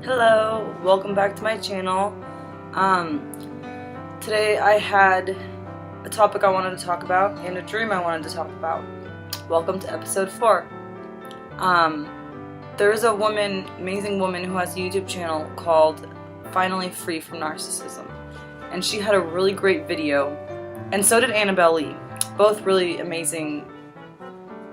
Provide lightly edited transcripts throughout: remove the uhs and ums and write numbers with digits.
Hello, welcome back to my channel. Today I had a topic I wanted to talk about and a dream I wanted to talk about. Welcome to episode 4. There is a amazing woman who has a YouTube channel called Finally Free from Narcissism. And she had a really great video, and so did Annabel. Both really amazing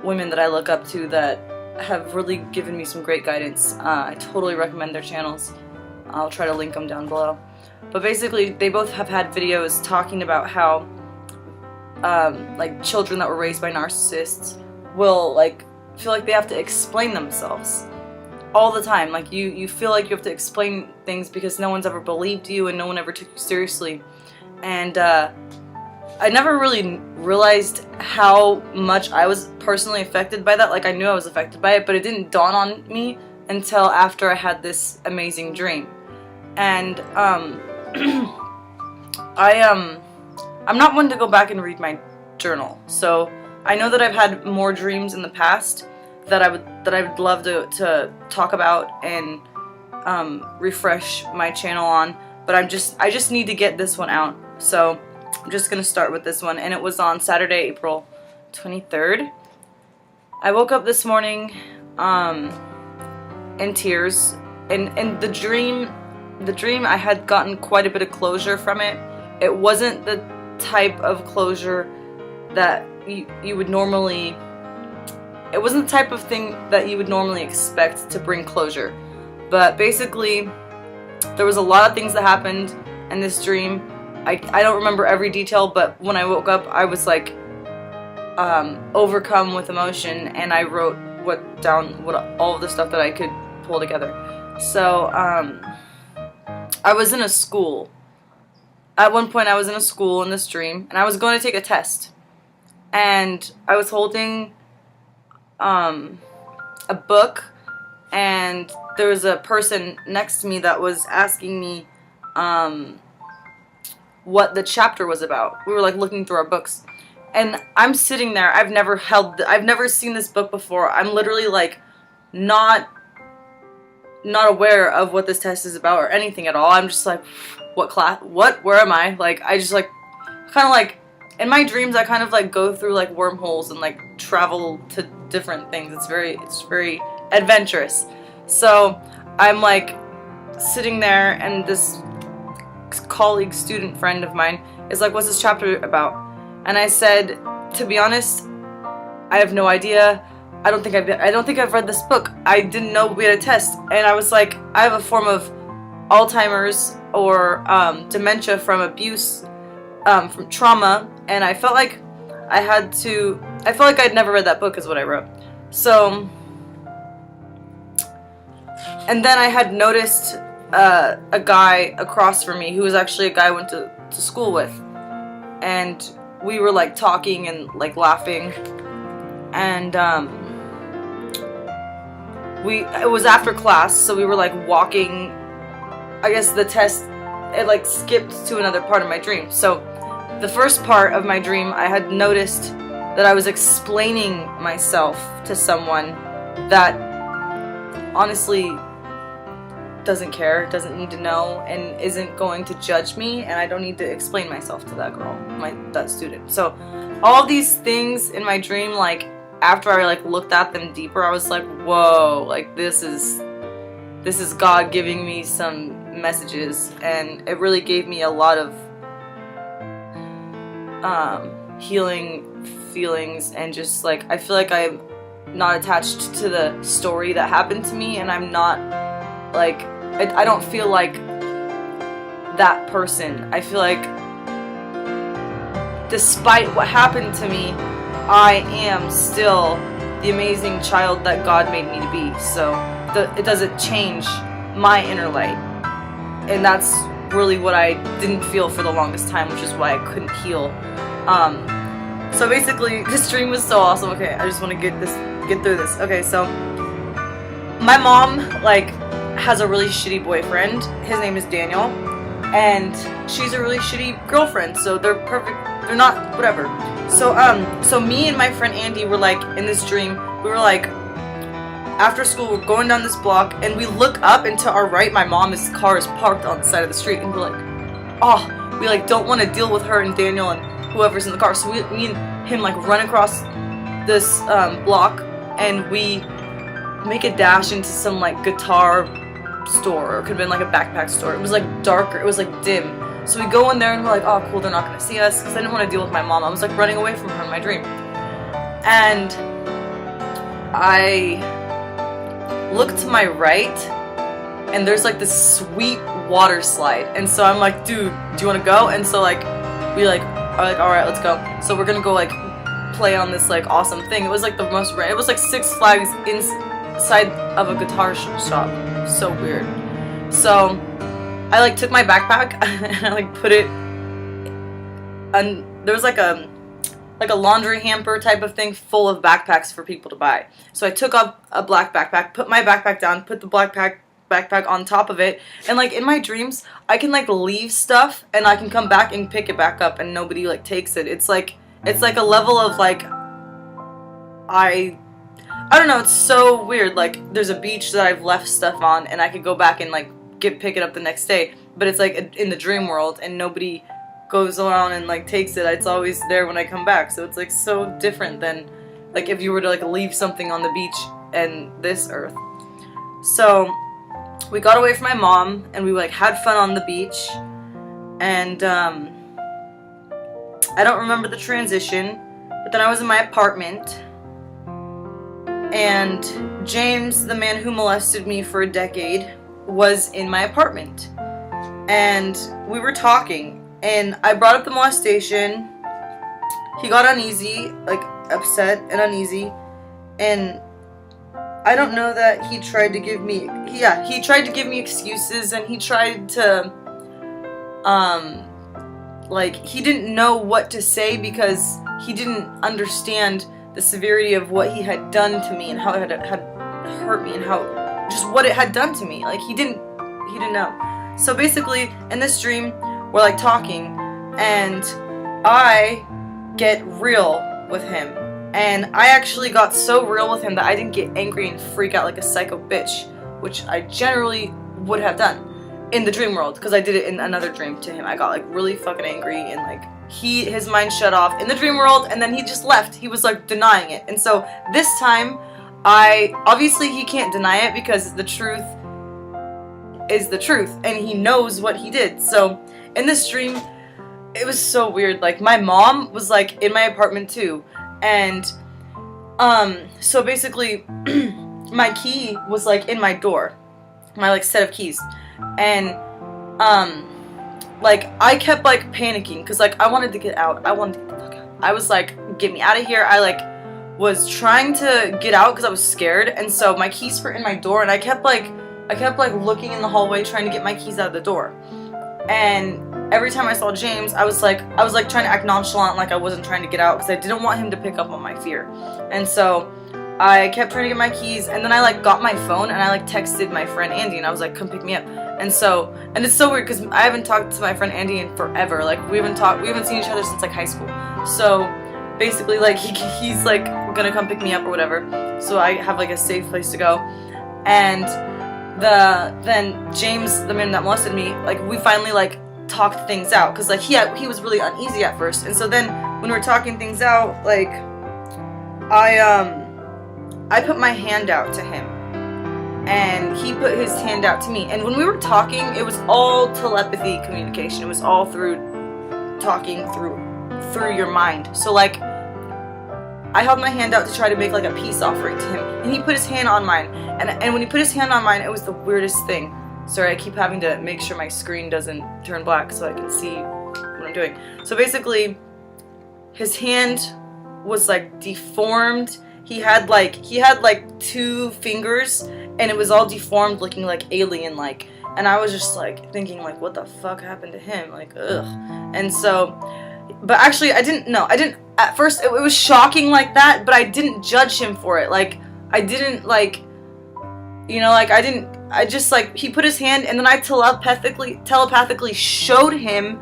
women that I look up to that have really given me some great guidance. I totally recommend their channels. I'll try to link them down below. But basically, they both have had videos talking about how like children that were raised by narcissists will feel like they have to explain themselves all the time. Like you feel like you have to explain things because no one's ever believed you and no one ever took you seriously. And I never really realized how much I was personally affected by that. Like, I knew I was affected by it, but it didn't dawn on me until after I had this amazing dream. And I'm not one to go back and read my journal, so I know that I've had more dreams in the past that I would love to talk about and refresh my channel on, but I just need to get this one out. So I'm just gonna start with this one, and it was on Saturday, April 23rd. I woke up this morning in tears, and the dream I had gotten quite a bit of closure from it. It wasn't the type of closure that you would normally. It wasn't the type of thing that you would normally expect to bring closure. But basically, there was a lot of things that happened in this dream. I don't remember every detail, but when I woke up, I was like overcome with emotion, and I wrote down all of the stuff that I could pull together. So I was in a school. At one point, I was in a school in this dream, and I was going to take a test, and I was holding a book, and there was a person next to me that was asking me what the chapter was about. We were like looking through our books, and I'm sitting there. I've never seen this book before. I'm literally like not aware of what this test is about or anything at all. I'm just like, what class? What? Where am I? Like, I just like kind of like in my dreams, I kind of like go through like wormholes and like travel to different things. It's very adventurous. So I'm like sitting there, and this colleague, student friend of mine is like, what's this chapter about? And I said, to be honest, I have no idea. I don't think I've read this book. I didn't know we had a test. And I was like, I have a form of Alzheimer's or dementia from abuse, from trauma, and I felt like I'd never read that book is what I wrote. So, and then I had noticed a guy across from me who was actually a guy I went to school with, and we were like talking and like laughing, and it was after class, so we were like walking. I guess the test, it like skipped to another part of my dream. So the first part of my dream, I had noticed that I was explaining myself to someone that honestly doesn't care, doesn't need to know, and isn't going to judge me, and I don't need to explain myself to that girl, that student. So all these things in my dream, like after I like looked at them deeper, I was like, whoa, like this is God giving me some messages, and it really gave me a lot of healing feelings, and just like I feel like I'm not attached to the story that happened to me, and I'm not like I don't feel like that person. I feel like despite what happened to me, I am still the amazing child that God made me to be. So it doesn't change my inner light, and that's really what I didn't feel for the longest time, which is why I couldn't heal. So basically, this dream was so awesome. Okay, I just want to get through this. Okay, so my mom like has a really shitty boyfriend. His name is Daniel, and she's a really shitty girlfriend. So they're perfect. They're not whatever. So me and my friend Andy were like in this dream. We were like after school, we're going down this block, and we look up, and to our right, my mom's car is parked on the side of the street, and we're like, oh, we like don't want to deal with her and Daniel and whoever's in the car. So me and him like run across this block, and we make a dash into some like guitar store, or it could have been like a backpack store. It was like darker, it was like dim. So we go in there and we're like, oh cool, they're not gonna see us, because I didn't want to deal with my mom. I was like running away from her in my dream. And I look to my right, and there's like this sweet water slide, and so I'm like, dude, do you want to go? And so like we like are like, alright, let's go. So we're gonna go like play on this like awesome thing. It was like the most it was like Six Flags inside of a guitar shop. So weird. So I like took my backpack and I like put it, and there was like a laundry hamper type of thing full of backpacks for people to buy. So I took up a black backpack, put my backpack down, put the black backpack on top of it, and like in my dreams I can like leave stuff and I can come back and pick it back up and nobody like takes it. It's like a level of like I don't know, it's so weird. Like there's a beach that I've left stuff on and I could go back and like pick it up the next day, but it's like in the dream world and nobody goes around and like takes it. It's always there when I come back. So it's like so different than like if you were to like leave something on the beach and this earth. So we got away from my mom and we like had fun on the beach, and I don't remember the transition, but then I was in my apartment and James, the man who molested me for a decade, was in my apartment, and we were talking. And I brought up the molestation. He got uneasy, like upset and uneasy, and I don't know that he tried to give me, he tried to give me excuses, and he tried to, like, he didn't know what to say because he didn't understand the severity of what he had done to me and how it had hurt me and how, just what it had done to me. Like, he didn't know. So basically, in this dream, we're like talking, and I get real with him, and I actually got so real with him that I didn't get angry and freak out like a psycho bitch, which I generally would have done in the dream world, because I did it in another dream to him. I got like really fucking angry, and like his mind shut off in the dream world, and then he just left. He was like denying it. And so this time, obviously he can't deny it because the truth is the truth, and he knows what he did. So in this dream, it was so weird. Like, my mom was like in my apartment too, and so basically my key was like in my door, my like set of keys, and like I kept like panicking because like I wanted to get out. I wanted to get the fuck out. I was like, get me out of here. I like was trying to get out because I was scared, and so my keys were in my door, and I kept like looking in the hallway trying to get my keys out of the door. And every time I saw James, I was like trying to act nonchalant, like I wasn't trying to get out, because I didn't want him to pick up on my fear. And so I kept trying to get my keys, and then I like got my phone and I like texted my friend Andy, and I was like, come pick me up. And it's so weird because I haven't talked to my friend Andy in forever. Like we haven't seen each other since like high school. So basically like he's like gonna come pick me up or whatever. So I have like a safe place to go. And then James, the man that molested me, like we finally like talked things out, because like he was really uneasy at first. And so then when we were talking things out, like I put my hand out to him and he put his hand out to me, and when we were talking, it was all telepathy communication. It was all through talking through your mind. So like I held my hand out to try to make like a peace offering to him, and he put his hand on mine, and when he put his hand on mine, it was the weirdest thing. Sorry, I keep having to make sure my screen doesn't turn black so I can see what I'm doing. So basically, his hand was like deformed. He had like 2 fingers, and it was all deformed, looking like alien-like. And I was just like thinking like, what the fuck happened to him? Like, ugh. And so, but actually I didn't at first. It was shocking like that, but I didn't judge him for it. Like I didn't like, you know, like I just like, he put his hand, and then I telepathically showed him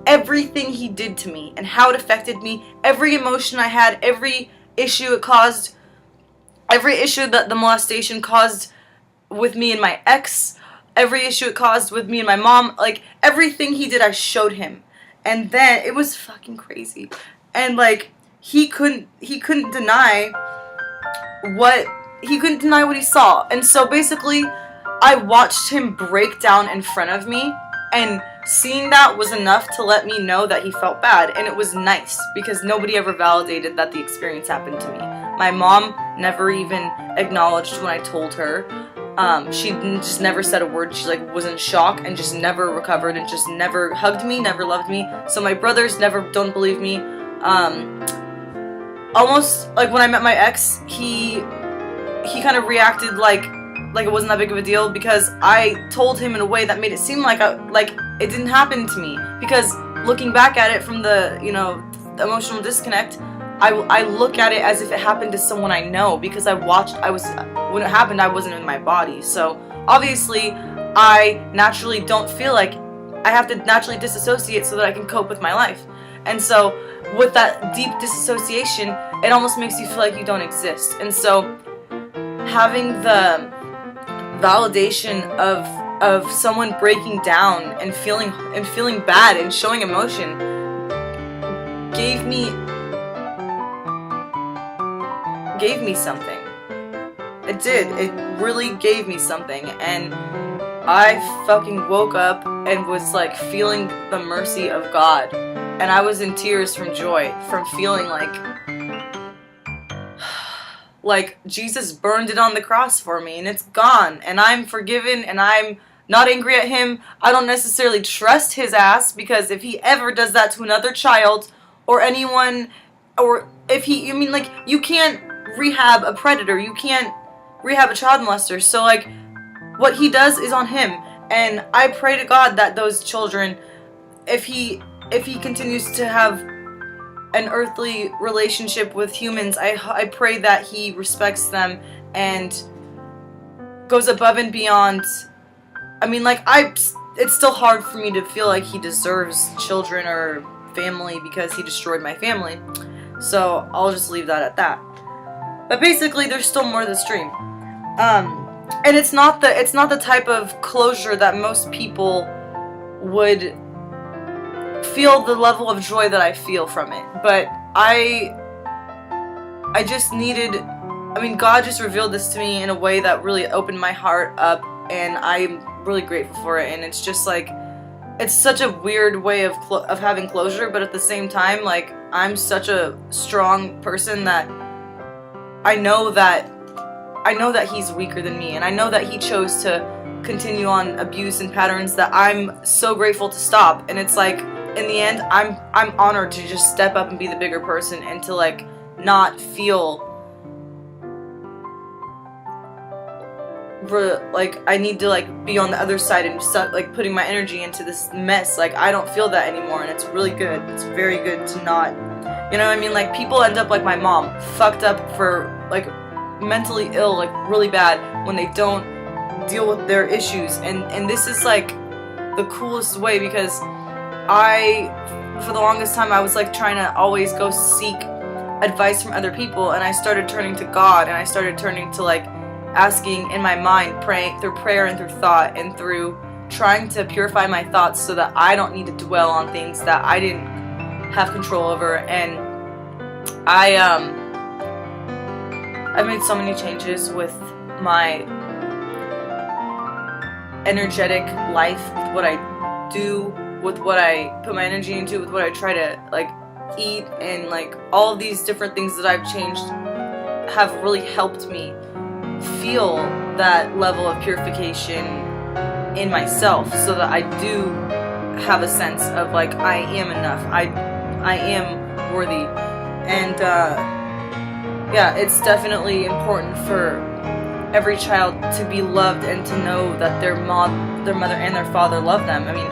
everything he did to me and how it affected me, every emotion I had, every issue it caused. every issue that the molestation caused with me and my ex, every issue it caused with me and my mom, like, everything he did, I showed him. And then, it was fucking crazy. And, like, he couldn't deny what he saw. And so, basically, I watched him break down in front of me, and seeing that was enough to let me know that he felt bad. And it was nice, because nobody ever validated that the experience happened to me. My mom never even acknowledged when I told her. She just never said a word. She, like, was in shock and just never recovered and just never hugged me, never loved me. So my brothers don't believe me. Almost, like, when I met my ex, he kind of reacted like it wasn't that big of a deal, because I told him in a way that made it seem like it didn't happen to me. Because looking back at it from the, the emotional disconnect, I look at it as if it happened to someone I know, because when it happened, I wasn't in my body. So obviously, I naturally don't feel like I have to naturally disassociate so that I can cope with my life. And so with that deep disassociation, it almost makes you feel like you don't exist. And so having the validation of someone breaking down and feeling bad and showing emotion gave me something. It did. It really gave me something. And I fucking woke up and was like feeling the mercy of God. And I was in tears from joy, from feeling like Jesus burned it on the cross for me, and it's gone, and I'm forgiven, and I'm not angry at him. I don't necessarily trust his ass, because if he ever does that to another child or anyone, or if you can't rehab a predator, you can't rehab a child molester. So, like, what he does is on him. And I pray to God that those children, if he continues to have an earthly relationship with humans, I pray that he respects them and goes above and beyond. I mean, like, it's still hard for me to feel like he deserves children or family, because he destroyed my family. So I'll just leave that at that. But basically, there's still more to the stream. And it's not the type of closure that most people would feel, the level of joy that I feel from it. But I just needed, God just revealed this to me in a way that really opened my heart up, and I'm really grateful for it. And it's just like, it's such a weird way of having closure, but at the same time, like, I'm such a strong person that I know that he's weaker than me, and I know that he chose to continue on abuse and patterns that I'm so grateful to stop. And it's like, in the end, I'm honored to just step up and be the bigger person, and to, like, not feel like I need to, like, be on the other side and start, like, putting my energy into this mess. Like, I don't feel that anymore, and it's really good. It's very good to not, you know what I mean? Like, people end up like my mom, fucked up for, like, mentally ill, like, really bad, when they don't deal with their issues. And this is, like, the coolest way, because for the longest time, I was, like, trying to always go seek advice from other people, and I started turning to God, and I started turning to, like, asking in my mind, praying through prayer and through thought, and through trying to purify my thoughts so that I don't need to dwell on things that I didn't have control over. And I've made so many changes with my energetic life, with what I do, with what I put my energy into, with what I try to, like, eat, and, like, all of these different things that I've changed have really helped me feel that level of purification in myself, so that I do have a sense of, like, I am enough, I am worthy. And yeah, it's definitely important for every child to be loved and to know that their mother and their father love them. I mean,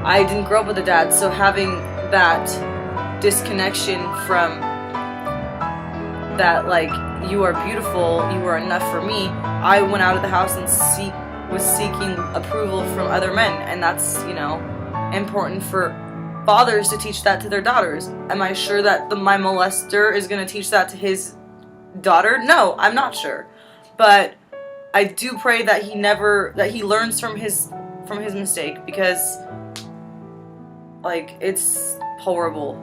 I didn't grow up with a dad, so having that disconnection from that, like, you are beautiful, you are enough for me, I went out of the house and was seeking approval from other men. And that's, important for fathers to teach that to their daughters. Am I sure that my molester is going to teach that to his daughter? No, I'm not sure. But I do pray that he learns from his mistake, because like, it's horrible.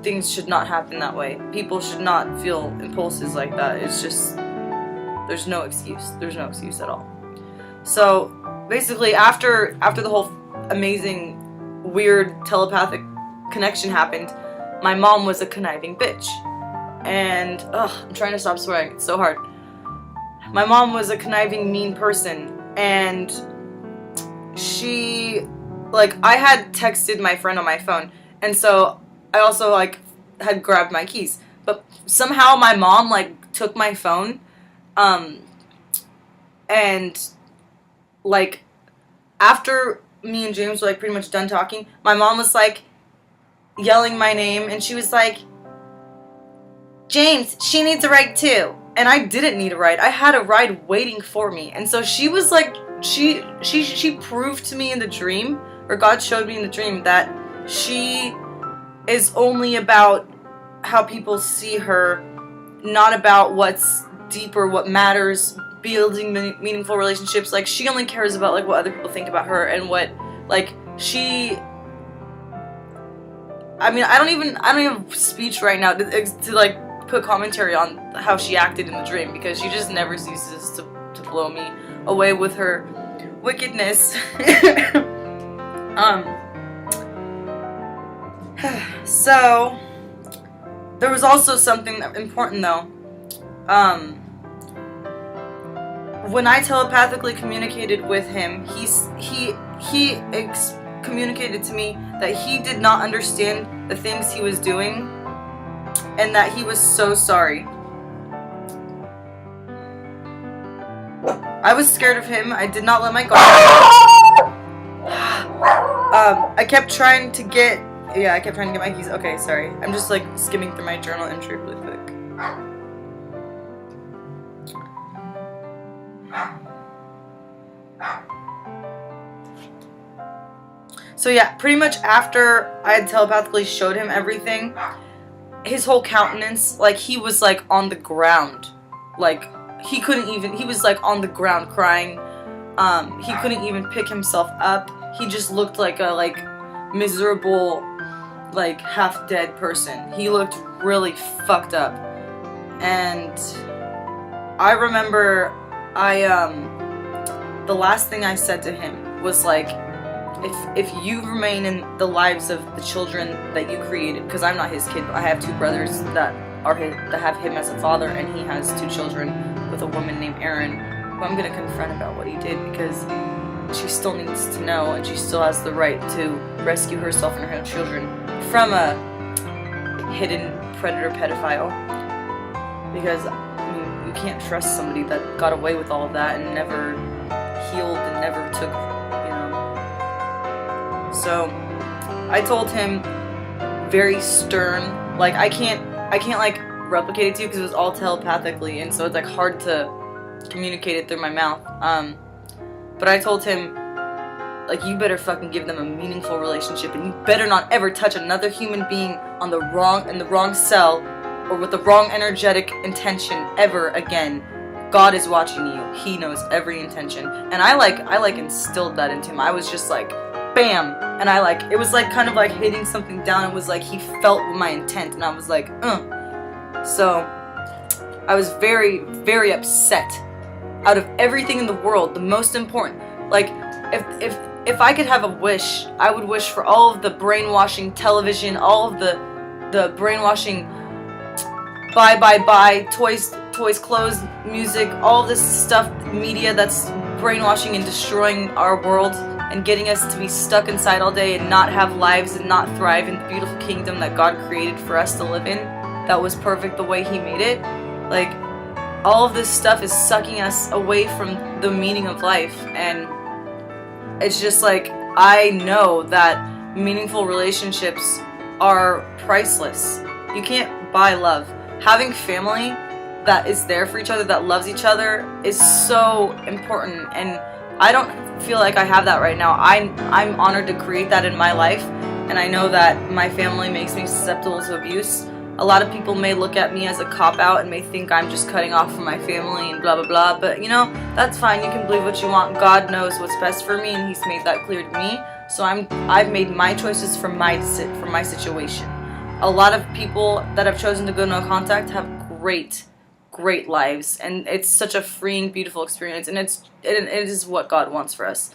Things should not happen that way. People should not feel impulses like that. It's just, there's no excuse. There's no excuse at all. So basically, after the whole amazing, weird telepathic connection happened, my mom was a conniving bitch. And I'm trying to stop swearing. It's so hard. My mom was a conniving, mean person, and she, like, I had texted my friend on my phone, and so I also, like, had grabbed my keys. But somehow my mom, like, took my phone, and, like, after me and James were, like, pretty much done talking, my mom was, like, yelling my name, and she was like, James, she needs a ride too. And I didn't need a ride. I had a ride waiting for me. And so she was like, she proved to me in the dream, or God showed me in the dream, that she is only about how people see her, not about what's deeper, what matters, building meaningful relationships. Like, she only cares about, like, what other people think about her, and what, like, I mean, I don't even have speech right now to like, put commentary on how she acted in the dream, because she just never ceases to blow me away with her wickedness. So there was also something important though. When I telepathically communicated with him, he communicated to me that he did not understand the things he was doing, and that he was so sorry. I was scared of him. I did not let my guard down. I kept trying to get my keys. Okay, sorry. I'm just, like, skimming through my journal entry really quick. So yeah, pretty much after I had telepathically showed him everything, his whole countenance, like, he was, like, on the ground. Like, he was, like, on the ground crying. He couldn't even pick himself up. He just looked like a, like, miserable, like, half-dead person. He looked really fucked up. And I remember the last thing I said to him was, like, if you remain in the lives of the children that you created, because I'm not his kid, but I have two brothers that have him as a father, and he has two children with a woman named Erin, who I'm going to confront about what he did, because she still needs to know, and she still has the right to rescue herself and her children from a hidden predator pedophile. Because, I mean, you can't trust somebody that got away with all of that and never healed and never took, you know. So I told him very stern, like, I can't like replicate it to you because it was all telepathically, and so it's, like, hard to communicate it through my mouth. But I told him, like, you better fucking give them a meaningful relationship, and you better not ever touch another human being in the wrong cell or with the wrong energetic intention ever again. God is watching you. He knows every intention. And I instilled that into him. I was just like, bam, and it was like kind of like hitting something down. It was like he felt my intent, and I was like, So I was very, very upset. Out of everything in the world, the most important, like, if I could have a wish, I would wish for all of the brainwashing television, all of the brainwashing buy, toys, clothes, music, all this stuff, media that's brainwashing and destroying our world and getting us to be stuck inside all day and not have lives and not thrive in the beautiful kingdom that God created for us to live in, that was perfect the way He made it. Like, all of this stuff is sucking us away from the meaning of life, and it's just like, I know that meaningful relationships are priceless. You can't buy love. Having family that is there for each other, that loves each other, is so important, and I don't feel like I have that right now. I'm honored to create that in my life, and I know that my family makes me susceptible to abuse, A lot of people may look at me as a cop-out and may think I'm just cutting off from my family and blah blah blah, but you know, that's fine. You can believe what you want. God knows what's best for me, and He's made that clear to me. So I've made my choices from my situation. A lot of people that have chosen to go no contact have great lives, and it's such a freeing, beautiful experience, and it is what God wants for us.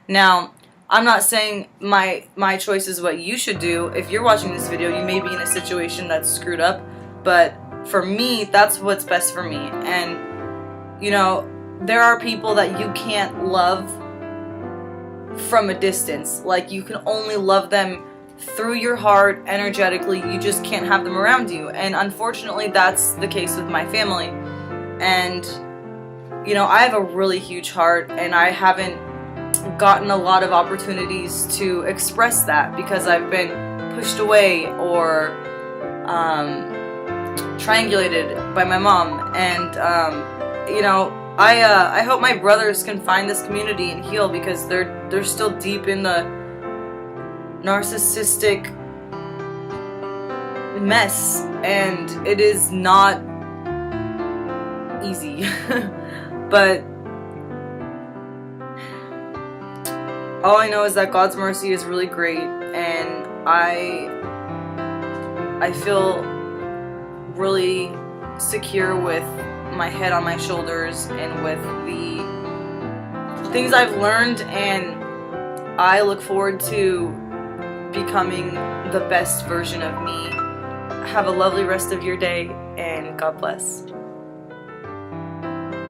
Now, I'm not saying my choice is what you should do. If you're watching this video, you may be in a situation that's screwed up, but for me, that's what's best for me. And you know, there are people that you can't love from a distance. Like, you can only love them through your heart, energetically. You just can't have them around you, and unfortunately that's the case with my family. And you know, I have a really huge heart, and I haven't gotten a lot of opportunities to express that because I've been pushed away or triangulated by my mom. And you know, I hope my brothers can find this community and heal, because they're still deep in the narcissistic mess, and it is not easy. But all I know is that God's mercy is really great, and I feel really secure with my head on my shoulders and with the things I've learned, and I look forward to becoming the best version of me. Have a lovely rest of your day, and God bless.